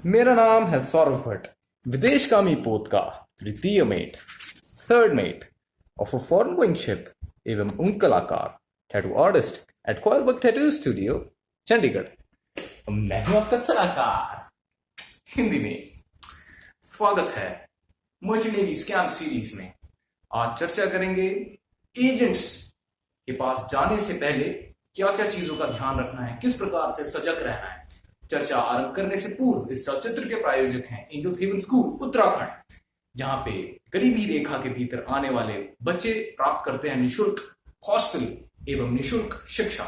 मेरा नाम है सौरभ भट्ट, विदेशगामी पोत का तृतीय मेट, third mate of a foreign going ship एवं उन कलाकार टैटू आर्टिस्ट एट क्वालबर्ग टैटू स्टूडियो चंडीगढ़। मैं हूं आपका सलाहकार हिंदी में। स्वागत है मर्चेंट नेवी स्कैम सीरीज में। आज चर्चा करेंगे एजेंट्स के पास जाने से पहले क्या क्या चीजों का ध्यान रखना है, किस प्रकार से सजग रहना है। चर्चा आरंभ करने से पूर्व इस चलचित्र के प्रायोजक हैं एंजल्स हेवन स्कूल उत्तराखंड, जहां पे गरीबी रेखा के भीतर आने वाले बच्चे प्राप्त करते हैं निशुल्क हॉस्टल एवं निशुल्क शिक्षा।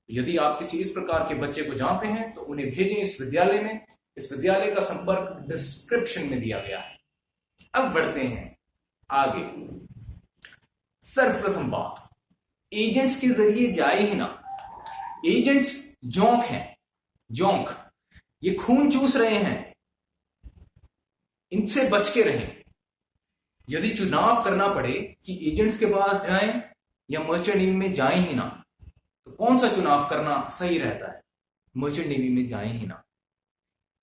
यदि आप किसी इस प्रकार के बच्चे को जानते हैं तो उन्हें भेजें इस विद्यालय में। इस विद्यालय का संपर्क डिस्क्रिप्शन में दिया गया है। अब बढ़ते हैं आगे। सर्वप्रथम बात, एजेंट्स के जरिए जाए ही ना। एजेंट्स जोंक हैं, जोंक। ये खून चूस रहे हैं, इनसे बच के रहें। यदि चुनाव करना पड़े कि एजेंट्स के पास जाएं या मर्चेंट नेवी में जाएं ही ना, तो कौन सा चुनाव करना सही रहता है? मर्चेंट नेवी में जाएं ही ना।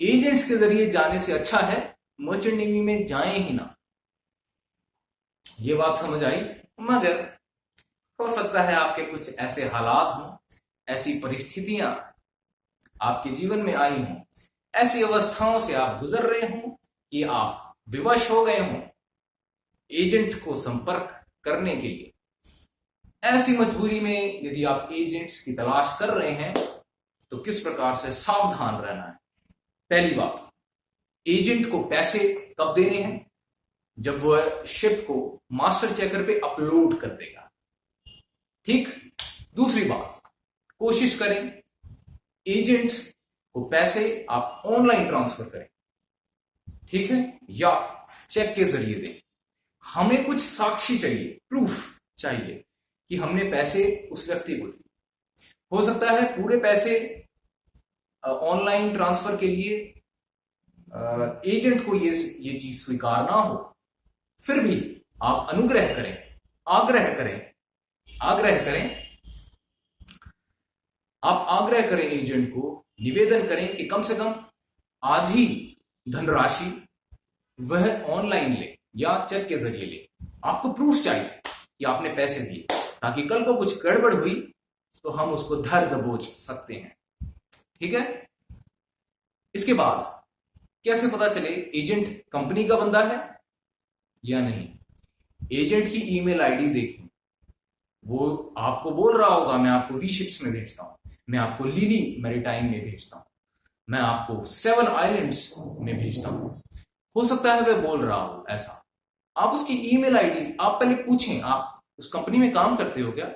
एजेंट्स के जरिए जाने से अच्छा है मर्चेंट नेवी में जाएं ही ना। ये बात समझ आई? मगर हो सकता है आपके कुछ ऐसे हालात हों, ऐसी परिस्थितियां आपके जीवन में आई हों, ऐसी अवस्थाओं से आप गुजर रहे हों कि आप विवश हो गए हों एजेंट को संपर्क करने के लिए। ऐसी मजबूरी में यदि आप एजेंट्स की तलाश कर रहे हैं तो किस प्रकार से सावधान रहना है। पहली बात, एजेंट को पैसे कब देने हैं? जब वह शिप को मास्टर चेकर पे अपलोड कर देगा। ठीक। दूसरी बात, कोशिश करें एजेंट को पैसे आप ऑनलाइन ट्रांसफर करें, ठीक है, या चेक के जरिए दें। हमें कुछ साक्षी चाहिए, प्रूफ चाहिए कि हमने पैसे उस व्यक्ति को दिए। हो सकता है पूरे पैसे ऑनलाइन ट्रांसफर के लिए एजेंट को ये चीज स्वीकार ना हो, फिर भी आप अनुग्रह करें, आग्रह करें, आप आग्रह करें एजेंट को, निवेदन करें कि कम से कम आधी धनराशि वह ऑनलाइन ले या चेक के जरिए ले। आपको प्रूफ चाहिए कि आपने पैसे दिए, ताकि कल को कुछ गड़बड़ हुई तो हम उसको धर दबोच सकते हैं। ठीक है। इसके बाद कैसे पता चले एजेंट कंपनी का बंदा है या नहीं? एजेंट की ईमेल आईडी देखें। वो आपको बोल रहा होगा मैं आपको वी शिप्स में भेजता हूं, मैं आपको लिली मैरीटाइम में भेजता हूं, मैं आपको 7 आइलैंड्स में भेजता हूं। हो सकता है वह बोल रहा हो ऐसा। आप उसकी ईमेल आईडी आप पहले पूछें, आप उस कंपनी में काम करते हो क्या?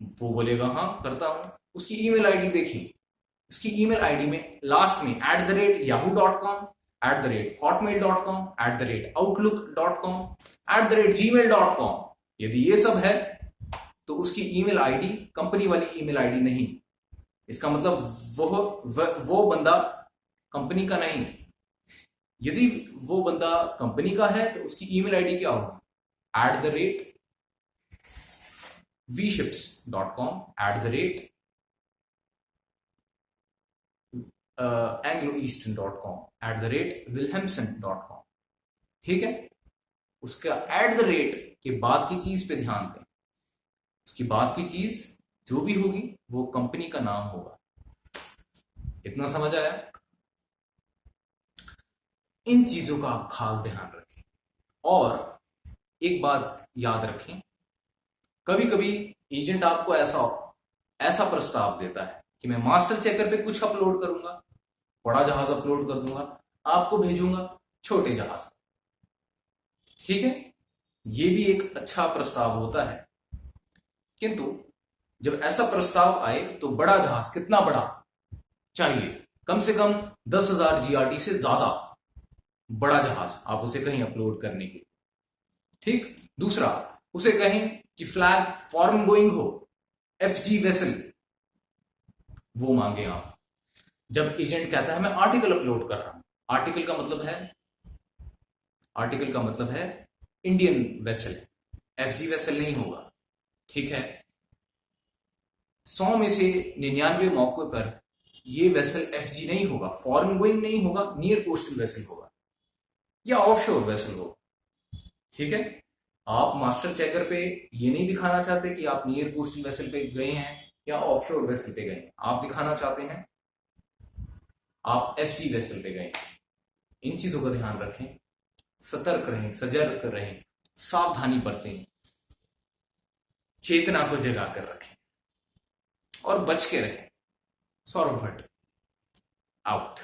वो बोलेगा हाँ करता हूं। उसकी ईमेल आईडी देखिए। उसकी ईमेल आईडी में लास्ट में @yahoo.com, @hotmail.com, @outlook.com, @gmail.com, यदि ये सब है तो उसकी ईमेल आईडी कंपनी वाली ईमेल आईडी नहीं। इसका मतलब वो बंदा कंपनी का नहीं। यदि वो बंदा कंपनी का है तो उसकी ईमेल आईडी क्या होगी? @vships.com, @angloeastern.com, @wilhelmsen.com। ठीक है। उसका @ के बाद की चीज पे ध्यान दें। उसकी बाद की चीज जो भी होगी वो कंपनी का नाम होगा। इतना समझ आया? इन चीजों का आप खास ध्यान रखें। और एक बात याद रखें, कभी कभी एजेंट आपको ऐसा प्रस्ताव देता है कि मैं मास्टर चेकर पे कुछ अपलोड करूंगा, बड़ा जहाज अपलोड कर दूंगा, आपको भेजूंगा छोटे जहाज। ठीक है, ये भी एक अच्छा प्रस्ताव होता है। किंतु जब ऐसा प्रस्ताव आए तो बड़ा जहाज, कितना बड़ा चाहिए? कम से कम 10,000 GRT से ज्यादा बड़ा जहाज आप उसे कहीं अपलोड करने के। ठीक। दूसरा, उसे कहें कि फ्लैग फॉरेन गोइंग हो, FG वेसल, वो मांगे आप। जब एजेंट कहता है मैं आर्टिकल अपलोड कर रहा हूं, आर्टिकल का मतलब है इंडियन वेसल, FG वेसल नहीं होगा। ठीक है। 100 में से 99 मौकों पर ये वेसल एफजी नहीं होगा, फॉरेन गोइंग नहीं होगा, नियर कोस्टल वेसल होगा या ऑफशोर वेसल होगा। ठीक है, आप मास्टर चेकर पे ये नहीं दिखाना चाहते कि आप नियर कोस्टल वेसल पे गए हैं या ऑफशोर वेसल पे गए हैं, आप दिखाना चाहते हैं आप एफजी वेसल पे गए हैं। इन चीजों का ध्यान रखें, सतर्क रहें, सजग रहें, सावधानी बरतें, चेतना को जगा कर रखें और बच के रहें। सौरभ भट्ट आउट।